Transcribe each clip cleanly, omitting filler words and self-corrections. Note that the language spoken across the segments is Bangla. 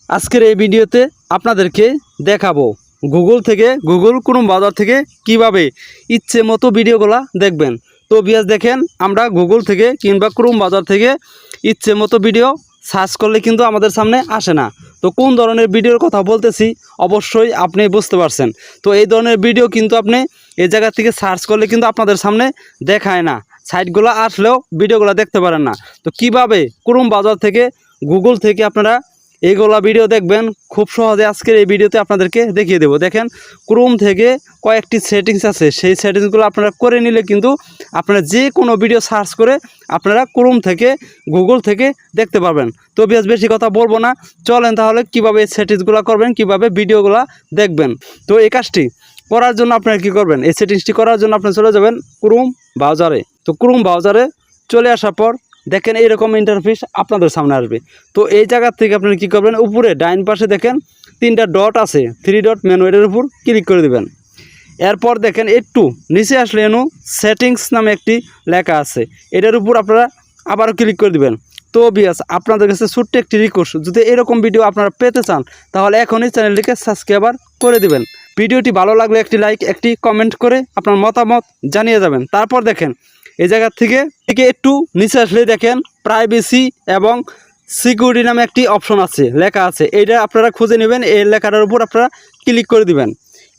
আজকের এই ভিডিওতে আপনাদেরকে দেখাবো গুগল ক্রোম ব্রাউজার থেকে কিভাবে ইচ্ছে মতো ভিডিওগুলা দেখবেন। তো ভিউয়ার্স দেখেন, আমরা গুগল থেকে কিংবা ক্রোম ব্রাউজার থেকে ইচ্ছে মতো ভিডিও সার্চ করলে কিন্তু আমাদের সামনে আসে না। তো কোন ধরনের ভিডিওর কথা বলতেছি অবশ্যই আপনি বুঝতে পারছেন। তো এই ধরনের ভিডিও কিন্তু আপনি এই জায়গা থেকে সার্চ করলে কিন্তু আপনাদের সামনে দেখায় না, সাইটগুলো আসলেও ভিডিওগুলো দেখতে পারেন না। তো কিভাবে ক্রোম ব্রাউজার থেকে গুগল থেকে আপনারা এইগুলা ভিডিও দেখবেন খুব সহজে আজকের এই ভিডিওতে আপনাদেরকে দেখিয়ে দেবো। দেখেন, ক্রোম থেকে কয়েকটি সেটিংস আছে, সেই সেটিংসগুলো আপনারা করে নিলে কিন্তু আপনারা যে কোনো ভিডিও সার্চ করে আপনারা ক্রোম থেকে গুগল থেকে দেখতে পারবেন। তো বেশি কথা বলবো না, চলেন তাহলে কিভাবে এই সেটিংসগুলো করবেন, কিভাবে ভিডিওগুলো দেখবেন। তো এই কাজটি করার জন্য আপনারা কী করবেন, এই সেটিংসটি করার জন্য আপনি চলে যাবেন ক্রোম ব্রাউজারে। তো ক্রোম ব্রাউজারে চলে আসার পর দেখেন এইরকম ইন্টারফেস আপনাদের সামনে আসবে। তো এই জায়গা থেকে আপনারা কী করবেন, উপরে ডাইন পাশে দেখেন 3টা ডট আছে, 3 ডট মেনু, এটার উপর ক্লিক করে দেবেন। এরপর দেখেন একটু নিচে আসলে এনু সেটিংস নামে একটি লেখা আছে, এটার উপর আপনারা আবারও ক্লিক করে দেবেন। তো ভিউয়ার্স আপনাদের কাছে ছোট্ট একটি রিকোয়েস্ট, যদি এরকম ভিডিও আপনারা পেতে চান তাহলে এখনই চ্যানেলটিকে সাবস্ক্রাইব করে দেবেন। ভিডিওটি ভালো লাগলে একটি লাইক, একটি কমেন্ট করে আপনার মতামত জানিয়ে যাবেন। তারপর দেখেন এই জায়গা থেকে একটু নিচে আসলে দেখেন প্রাইভেসি এবং সিকিউরিটি নামে একটি অপশন আছে, লেখা আছে, এইটা আপনারা খুঁজে নেবেন। এই লেখাটার উপর আপনারা ক্লিক করে দিবেন।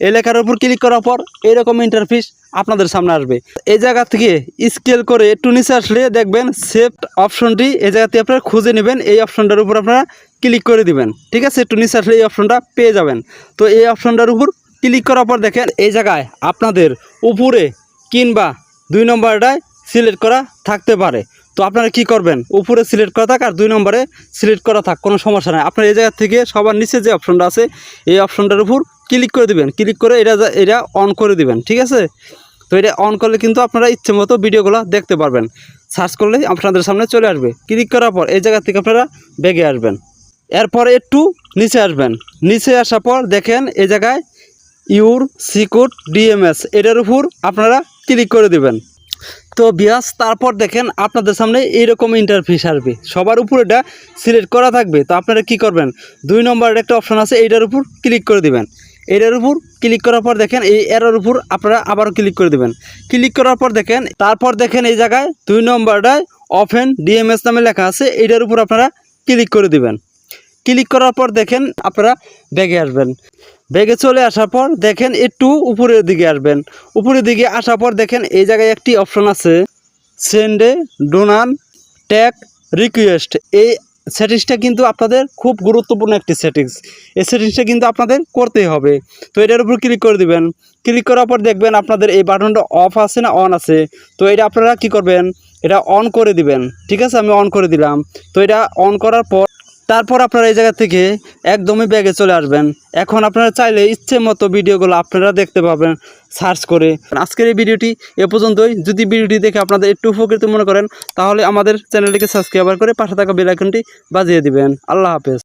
এই লেখার উপর ক্লিক করার পর এরকম ইন্টারফেস আপনাদের সামনে আসবে। এই জায়গা থেকে স্কেল করে একটু নিচে আসলে দেখবেন সেভ অপশনটি, এই জায়গাতে আপনারা খুঁজে নেবেন। এই অপশনটার উপর আপনারা ক্লিক করে দিবেন। ঠিক আছে, একটু নিচে আসলে এই অপশনটা পেয়ে যাবেন। তো এই অপশনটার উপর ক্লিক করার পর দেখেন এই জায়গায় আপনাদের উপরে কিংবা 2 নম্বরটায় সিলেক্ট করা থাকতে পারে। তো আপনারা কি করবেন, উপরে সিলেক্ট করা থাক আর 2 নম্বরে সিলেক্ট করা থাক, কোনো সমস্যা নাই। আপনার এই জায়গা থেকে সবার নিচে যে অপশনটা আছে এই অপশনটার উপর ক্লিক করে দিবেন। ক্লিক করে এটা অন করে দিবেন। ঠিক আছে, তো এটা অন করলে কিন্তু আপনারা ইচ্ছে মতো ভিডিওগুলো দেখতে পারবেন। সার্চ করলেই আপনাদের সামনে চলে আসবে। ক্লিক করার পর এই জায়গা থেকে আপনারা ব্যাগে আসবেন। এরপরে একটু নিচে আসবেন। নিচে আসার পর দেখেন এই জায়গায় ইউর সিকিউর ডিএমএস, এটার উপর আপনারা ক্লিক করে দেবেন। তো ভিউয়ার্স তারপর দেখেন আপনাদের সামনে এইরকম ইন্টারফেস আসবে, সবার উপর এটা সিলেক্ট করা থাকবে। তো আপনারা কি করবেন, 2 নম্বরের একটা অপশন আছে, এইটার উপর ক্লিক করে দিবেন। এটার উপর ক্লিক করার পর দেখেন এই এরর উপর আপনারা আবারও ক্লিক করে দেবেন। ক্লিক করার পর দেখেন তারপর দেখেন এই জায়গায় 2 নম্বরটায় ওপেন ডিএমএস নামে লেখা আছে, এইটার উপর আপনারা ক্লিক করে দিবেন। ক্লিক করার পর দেখেন আপনারা ব্যাগে আসবেন। ব্যাগে চলে আসার পর দেখেন একটু উপরের দিকে আসবেন। উপরের দিকে আসার পর দেখেন এই জায়গায় একটি অপশন আছে সেন্ডে ডোনান ট্যাগ রিকোয়েস্ট। এই সেটিংসটা কিন্তু আপনাদের খুব গুরুত্বপূর্ণ একটি সেটিংস, এই সেটিংসটা কিন্তু আপনাদের করতেই হবে। তো এটার উপর ক্লিক করে দিবেন। ক্লিক করার পর দেখবেন আপনাদের এই বাটনটা অফ আছে না অন আছে। তো এটা আপনারা কি করবেন, এটা অন করে দিবেন। ঠিক আছে, আমি অন করে দিলাম। তো এটা অন করার পর তারপর আপনারা এই জায়গা থেকে একদমই ব্যাগে চলে আসবেন। এখন আপনারা চাইলে ইচ্ছে মতো ভিডিওগুলো আপনারা দেখতে পাবেন সার্চ করে। আজকের এই ভিডিওটি এ পর্যন্তই। যদি ভিডিওটি দেখে আপনাদের একটু উপকৃত মনে করেন তাহলে আমাদের চ্যানেলটিকে সাবস্ক্রাইব করে পাশে থাকা বেল আইকনটি বাজিয়ে দিবেন। আল্লাহ হাফেজ।